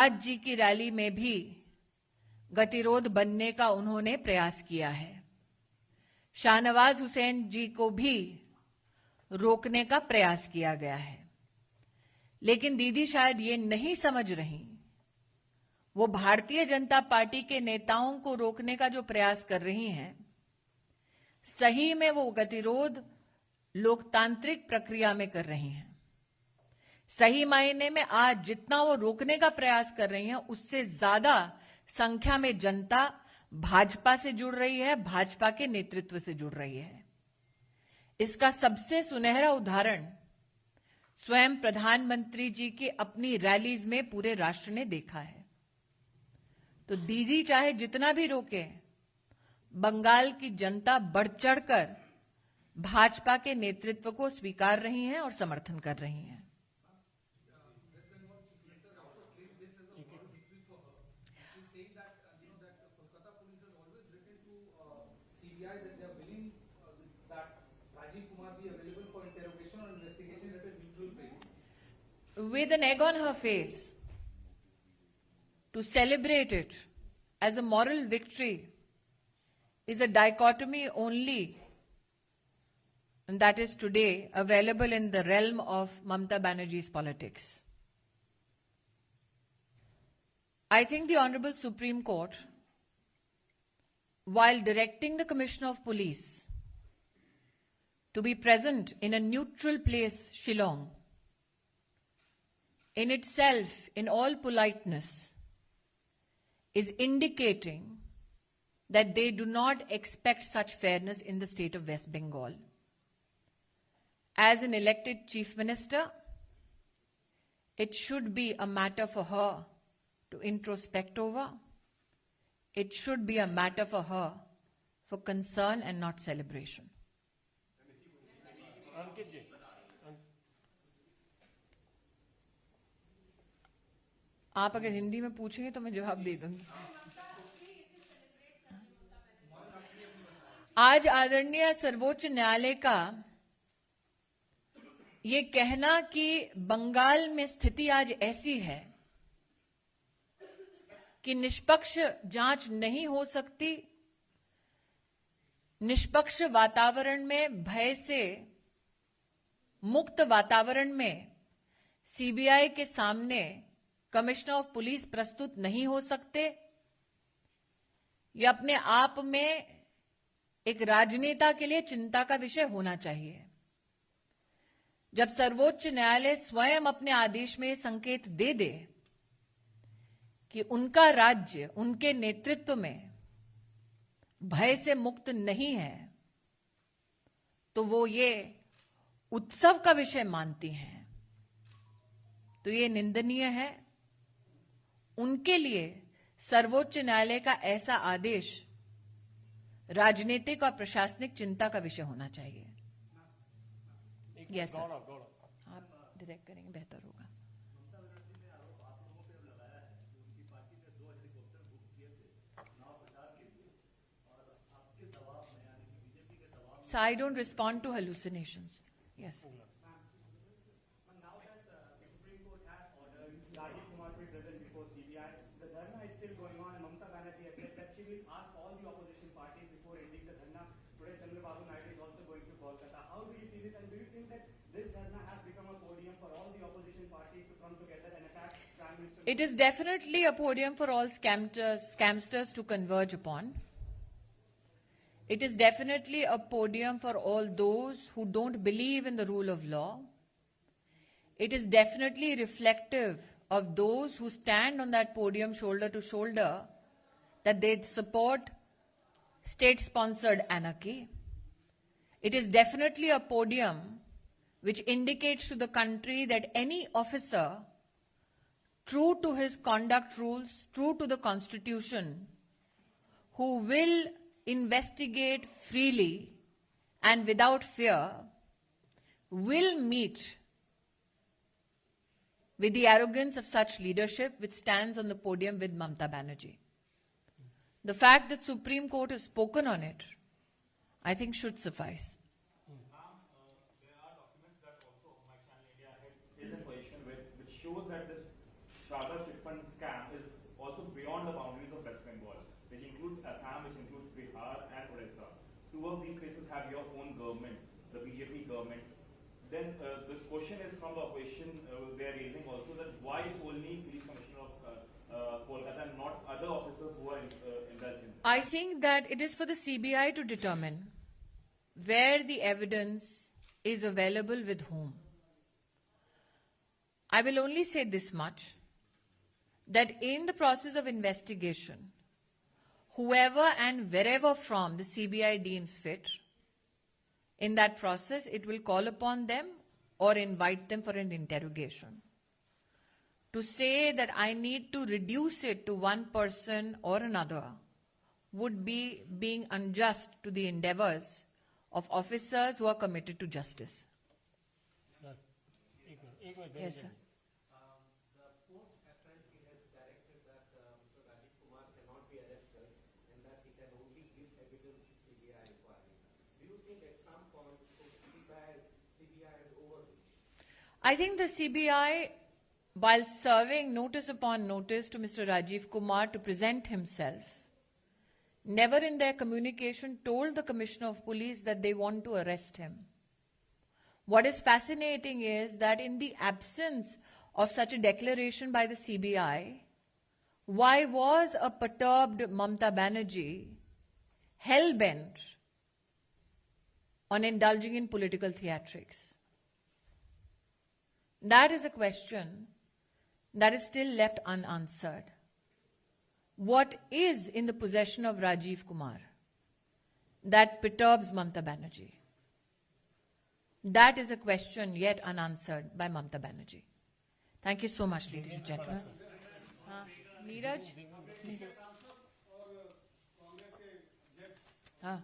आज जी की रैली में भी गतिरोध बनने का उन्होंने प्रयास किया है। शाहनवाज हुसैन जी को भी रोकने का प्रयास किया गया है, लेकिन दीदी शायद ये नहीं समझ रही, वो भारतीय जनता पार्टी के नेताओं को रोकने का जो प्रयास कर रही हैं, सही में वो गतिरोध लोकतांत्रिक प्रक्रिया में कर रही हैं। सही मायने में आज जितना वो रोकने का प्रयास कर रही हैं, उससे ज्यादा संख्या में जनता भाजपा से जुड़ रही है, भाजपा के नेतृत्व से जुड़ रही है। इसका सबसे सुनहरा उदाहरण स्वयं प्रधानमंत्री जी की अपनी रैलीज में पूरे राष्ट्र ने देखा है। तो दीदी चाहे जितना भी रोके, बंगाल की जनता बढ़ चढ़कर भाजपा के नेतृत्व को स्वीकार रही हैं और समर्थन कर रही हैं। With an egg on her face, to celebrate it as a moral victory is a dichotomy only, and that is today available in the realm of Mamata Banerjee's politics. I think the Honorable Supreme Court, while directing the Commissioner of Police to be present in a neutral place, Shillong, in itself, in all politeness, is indicating that they do not expect such fairness in the state of West Bengal. As an elected Chief Minister, it should be a matter for her to introspect over. It should be a matter for her for concern and not celebration. आप अगर हिंदी में पूछेंगे तो मैं जवाब दे दूंगी। आज आदरणीय सर्वोच्च न्यायालय का ये कहना कि बंगाल में स्थिति आज ऐसी है कि निष्पक्ष जांच नहीं हो सकती, निष्पक्ष वातावरण में, भय से मुक्त वातावरण में सीबीआई के सामने कमिश्नर ऑफ पुलिस प्रस्तुत नहीं हो सकते, यह अपने आप में एक राजनेता के लिए चिंता का विषय होना चाहिए। जब सर्वोच्च न्यायालय स्वयं अपने आदेश में संकेत दे दे कि उनका राज्य उनके नेतृत्व में भय से मुक्त नहीं है, तो वो ये उत्सव का विषय मानती हैं, तो ये निंदनीय है। उनके लिए सर्वोच्च न्यायालय का ऐसा आदेश राजनीतिक और प्रशासनिक चिंता का विषय होना चाहिए। यस सर, आप डायरेक्ट करेंगे बेहतर होगा। So I don't respond to hallucinations. Yes. It is definitely a podium for all scamsters to converge upon. It is definitely a podium for all those who don't believe in the rule of law. It is definitely reflective of those who stand on that podium shoulder to shoulder, that they support state-sponsored anarchy. It is definitely a podium which indicates to the country that any officer, true to his conduct rules, true to the Constitution, who will investigate freely and without fear, will meet with the arrogance of such leadership which stands on the podium with Mamata Banerjee. The fact that Supreme Court has spoken on it, I think should suffice. There are documents that also My Channel India had is a position which shows that this Sharda chit fund scam scam is also beyond the boundaries of West Bengal, which includes Assam, which includes Bihar and Odisha. Two of these places have your own government, the BJP government. Then the question is from the opposition they are raising also that why only Police Commissioner of Kolkata and not other officers who are indulged in? I think that it is for the CBI to determine where the evidence is available with whom. I will only say this much, that in the process of investigation, whoever and wherever from the CBI deems fit, in that process it will call upon them or invite them for an interrogation. To say that I need to reduce it to one person or another would be being unjust to the endeavors of officers who are committed to justice. Sir, Yes, sir. The court apparently has directed that Mr. Rajiv Kumar cannot be arrested and that he can only give evidence to CBI inquiries. Do you think at some point CBI has overreached? I think the CBI, while serving notice upon notice to Mr. Rajiv Kumar to present himself, never in their communication told the Commissioner of Police that they want to arrest him. What is fascinating is that in the absence of such a declaration by the CBI, why was a perturbed Mamta Banerjee hell-bent on indulging in political theatrics? That is a question that is still left unanswered. What is in the possession of Rajiv Kumar that perturbs Mamta Banerjee? That is a question yet unanswered by Mamta Banerjee. Thank you so much, ladies and gentlemen. Neeraj? हाँ